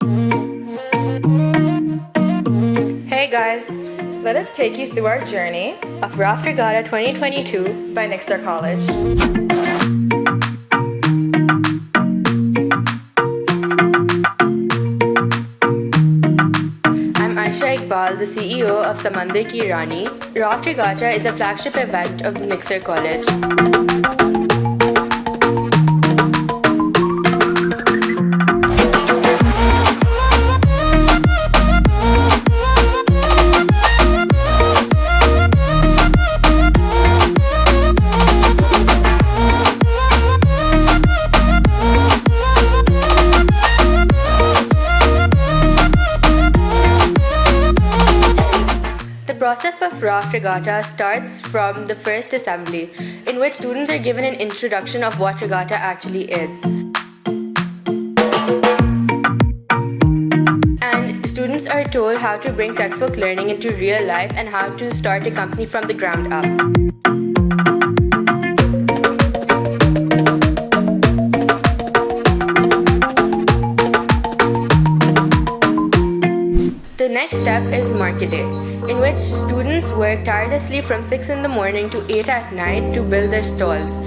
Hey guys, Let us take you through our journey of Raft Regatta 2022. by Nixor College. I'm Aisha Iqbal, the CEO of Samandar Ki Rani. Raft Regatta is a flagship event of the Nixor College. The process of Raft Regatta starts from the first assembly, in which students are given an introduction of what regatta actually is. And students are told how to bring textbook learning into real life and how to start a company from the ground up. The next step is market day, in which students work tirelessly from 6 in the morning to 8 at night to build their stalls.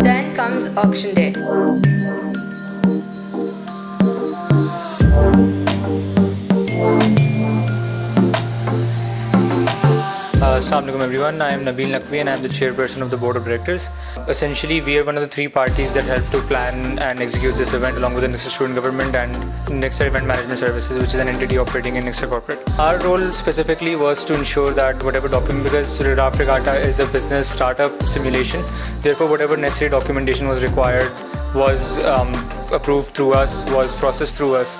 Then comes auction day. Assalamu alaikum everyone, I am Nabil Naqvi and I am the chairperson of the board of directors. Essentially, we are one of the three parties that help to plan and execute this event along with the Nixor student government and Nixor Event Management Services, which is an entity operating in Nixor corporate. Our role specifically was to ensure that whatever document, because Raft Regatta is a business startup simulation, therefore whatever necessary documentation was required was approved through us, was processed through us.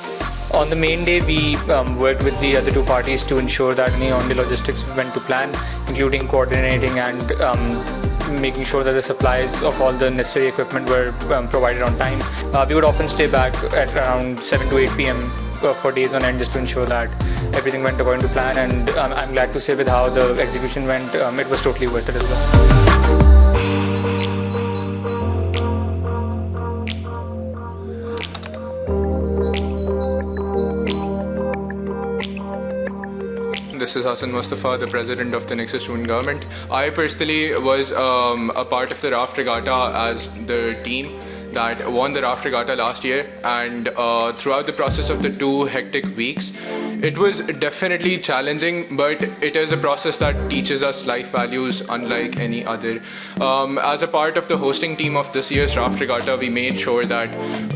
On the main day, we worked with the other two parties to ensure that any on-day logistics went to plan, including coordinating and making sure that the supplies of all the necessary equipment were provided on time. We would often stay back at around 7 to 8 p.m. For days on end just to ensure that everything went according to plan, and I'm glad to say with how the execution went, it was totally worth it as well. This is Hassan Mustafa, the president of the Nixor student government. I personally was a part of the Raft Regatta as the team that won the Raft Regatta last year, and throughout the process of the 2 hectic weeks, it was definitely challenging, but it is a process that teaches us life values unlike any other. As a part of the hosting team of this year's Raft Regatta, we made sure that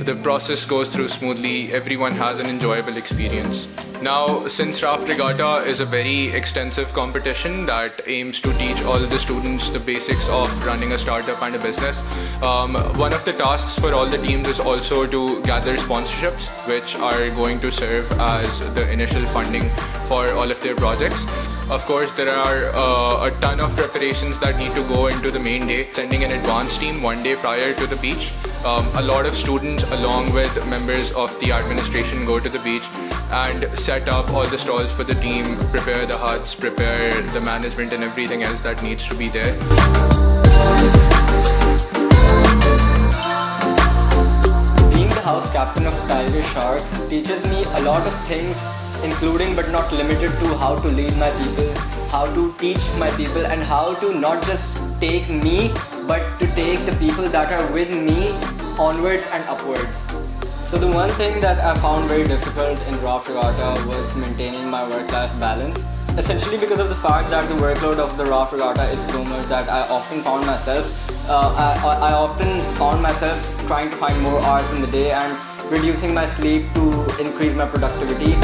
the process goes through smoothly, everyone has an enjoyable experience. Now, since Raft Regatta is a very extensive competition that aims to teach all the students the basics of running a startup and a business, one of the tasks for all the teams is also to gather sponsorships, which are going to serve as the initial funding for all of their projects. Of course, there are a ton of preparations that need to go into the main day, sending an advance team 1 day prior to the beach. A lot of students along with members of the administration go to the beach and set up all the stalls for the team, prepare the huts, prepare the management and everything else that needs to be there. Being the house captain of Tiger Sharks teaches me a lot of things, including but not limited to how to lead my people, how to teach my people, and how to not just take me but to take the people that are with me onwards and upwards. So the one thing that I found very difficult in Raft Regatta was maintaining my work-life balance. Essentially because of the fact that the workload of the Raft Regatta is so much that I often found myself trying to find more hours in the day and reducing my sleep to increase my productivity.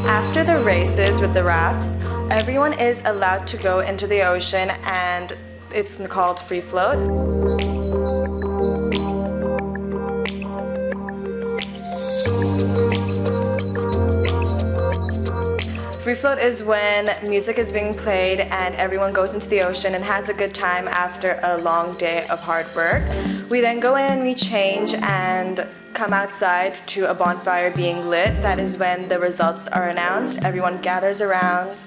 After the races with the rafts, everyone is allowed to go into the ocean, and it's called free float. Free float is when music is being played and everyone goes into the ocean and has a good time after a long day of hard work. We then go in and we change and come outside to a bonfire being lit. That is when the results are announced. Everyone gathers around.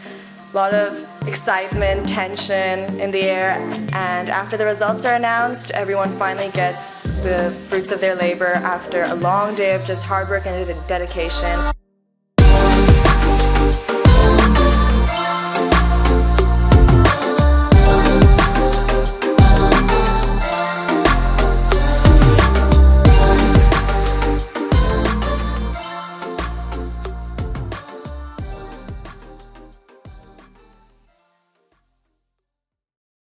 A lot of excitement, tension in the air, and after the results are announced, everyone finally gets the fruits of their labor after a long day of just hard work and dedication.